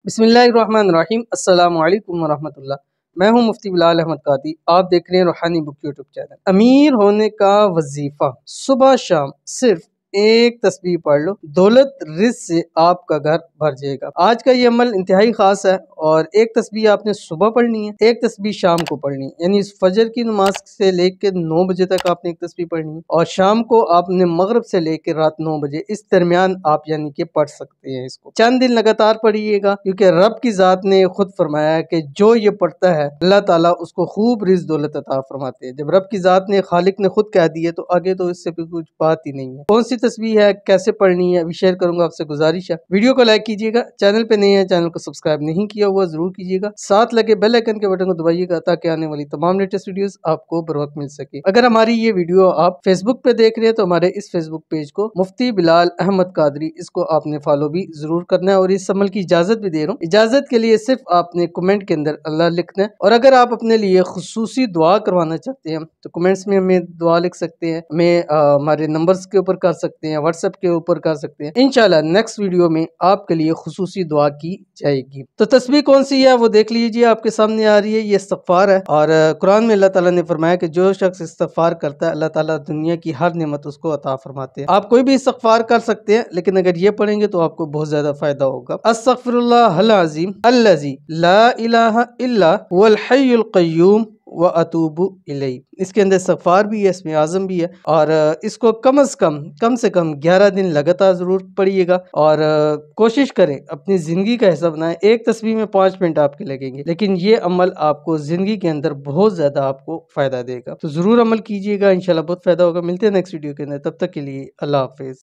बिस्मिल्लाहिर्रहमानिर्रहीम अस्सलामु अलैकुम वरहमतुल्लाह। मैं हूं मुफ्ती बिलाल अहमद कादी। आप देख रहे हैं रूहानी बुक यूट्यूब चैनल। अमीर होने का वजीफा, सुबह शाम सिर्फ एक तस्बीह पढ़ लो, दौलत रिज़्क से आपका घर भर जाएगा। आज का ये अमल इंतहाई खास है और एक तस्बीह आपने सुबह पढ़नी है, एक तस्बीह शाम को पढ़नी है, यानी फजर की नमाज से लेकर 9 बजे तक आपने एक तस्बीह पढ़नी है और शाम को आपने मगरिब से लेकर रात 9 बजे इस दरमियान आप यानी कि पढ़ सकते हैं। इसको चंद दिन लगातार पढ़िएगा, क्योंकि रब की जात ने खुद फरमाया है कि जो ये पढ़ता है अल्लाह ताला उसको खूब रिज़्क दौलत अता फरमाते हैं। जब रब की जात ने, खालिक ने खुद कह दिया तो आगे तो इससे कुछ बात ही नहीं है। कौन सी तस्बीह है, कैसे पढ़नी है, अभी शेयर करूंगा। आपसे गुजारिश है वीडियो को लाइक कीजिएगा, चैनल पे नए हैं चैनल को सब्सक्राइब नहीं किया हुआ जरूर कीजिएगा, साथ लगे बेल आइकन के बटन को दबाइएगा ताकि आने वाली तमाम लेटेस्ट वीडियोस आपको बर वक्त मिल सके। अगर हमारी ये वीडियो आप फेसबुक पे देख रहे हैं तो हमारे इस फेसबुक पेज को मुफ्ती बिलाल अहमद कादरी, इसको आपने फॉलो भी जरूर करना है और इस अमल की इजाजत भी दे रहा हूँ। इजाजत के लिए सिर्फ आपने कमेंट के अंदर अल्लाह लिखना है और अगर आप अपने लिए खुसूसी दुआ करवाना चाहते हैं तो कमेंट्स में हमें दुआ लिख सकते हैं, हमें हमारे नंबर्स के ऊपर कर सकते हैं, व्हाट्सएप के ऊपर कर सकते हैं। इंशाल्लाह नेक्स्ट वीडियो में आपके लिए खुसूसी दुआ की जाएगी। तो तस्बीह कौन सी है वो देख लीजिए, आपके सामने आ रही है। ये इस्तिग़फ़ार है और कुरान में अल्लाह ताला ने फरमाया कि जो शख्स इस्तिग़फ़ार करता है अल्लाह ताला दुनिया की हर नेमत उसको अता फरमाते हैं। आप कोई भी इस्तिग़फ़ार कर सकते हैं, लेकिन अगर ये पढ़ेंगे तो आपको बहुत ज्यादा फायदा होगा। अस्तग़फ़िरुल्लाहल अज़ीम अल्लज़ी ला इलाहा इल्ला हुवल हय्युल क़य्यूम व अतूबु इलैह। इसके अंदर इस्तिग़फ़ार भी है, इसमें आज़म भी है और इसको कम से कम 11 दिन लगातार जरूर पढ़िएगा और कोशिश करें अपनी जिंदगी का हिस्सा बनाएं। एक तस्बीह में 5 मिनट आपके लगेंगे, लेकिन ये अमल आपको जिंदगी के अंदर बहुत ज्यादा आपको फायदा देगा। तो जरूर अमल कीजिएगा, इंशाल्लाह बहुत फायदा होगा। मिलते हैं नेक्स्ट वीडियो के अंदर, तब तक के लिए अल्लाह हाफिज।